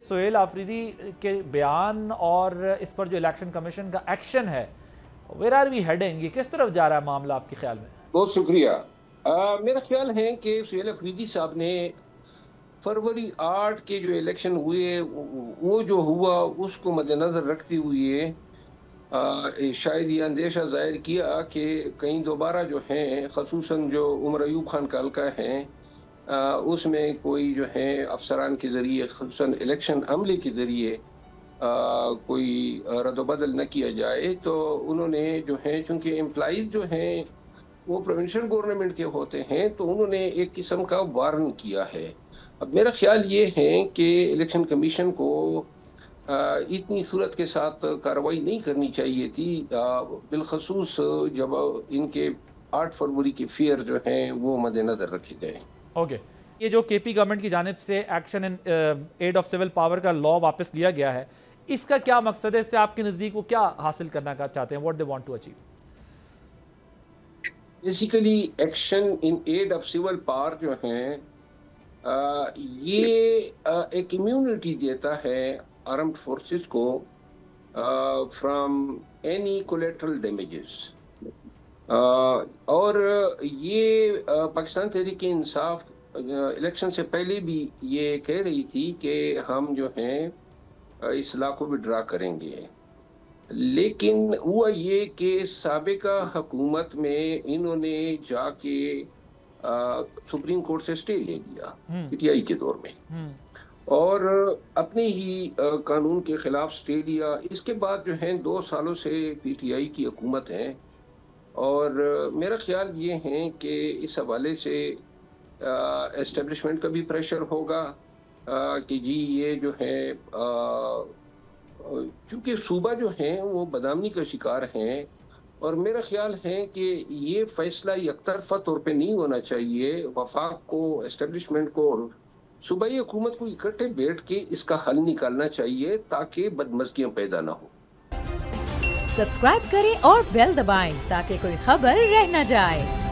सुहेल आफरीदी के बयान और इस पर जो इलेक्शन कमीशन का एक्शन है, वेयर आर वी हेडिंग, ये किस तरफ जा रहा है मामला आपके ख्याल में? बहुत शुक्रिया। मेरा ख्याल है कि सुहेल अफरीदी साहब ने फरवरी 8 के जो इलेक्शन हुए वो जो हुआ उसको मद्देनजर रखते हुए शायद ये अंदेशा जाहिर किया कि कहीं दोबारा जो हैं खसूसन जो उमर अयूब खान का हल्का है उसमें कोई जो है अफसरान के ज़रिए खसूसन इलेक्शन अमले के ज़रिए कोई रद्दबदल न किया जाए। तो उन्होंने जो है चूँकि एम्प्लॉइज़ जो हैं वो प्रोविंशियल गवर्नमेंट के होते हैं तो उन्होंने एक किस्म का वार्न किया है। अब मेरा ख्याल ये है कि इलेक्शन कमीशन को इतनी सूरत के साथ कार्रवाई नहीं करनी चाहिए थी, बिलखसूस जब इनके 8 फरवरी के फेयर जो हैं वो मद्देनजर रखे गए। ओके, ये जो केपी गवर्नमेंट की जानिब से action in aid of civil power का लॉ वापस लिया गया है, इसका क्या मकसद है? इससे आपके नज़दीक वो क्या हासिल करना चाहते हैं? What they want to achieve? Basically action in aid of civil power जो है ये एक इम्यूनिटी देता है आर्म्ड फोर्सेस को फ्रॉम एनी कोलेटरल डैमेजेस। और ये पाकिस्तान तहरीक इंसाफ इलेक्शन से पहले भी ये कह रही थी कि हम जो हैं इस लॉ को विड्रा करेंगे, लेकिन हुआ ये कि साबिका हुकूमत में इन्होंने जाके सुप्रीम कोर्ट से स्टे ले लिया पीटीआई के दौर में और अपने ही कानून के खिलाफ स्टे लिया। इसके बाद जो है 2 सालों से पीटीआई की हुकूमत है और मेरा ख्याल ये है कि इस हवाले से एस्टेब्लिशमेंट का भी प्रेशर होगा कि जी ये जो है चूँकि सूबा जो हैं वो बदनामी का शिकार हैं और मेरा ख्याल है कि ये फैसला यकतरफा तौर पे नहीं होना चाहिए। वफाक को, एस्टेब्लिशमेंट को और सूबाई हुकूमत को इकट्ठे बैठ के इसका हल निकालना चाहिए ताकि बदमज़गियाँ पैदा ना हो। सब्सक्राइब करें और बेल दबाएं ताकि कोई खबर रह न जाए।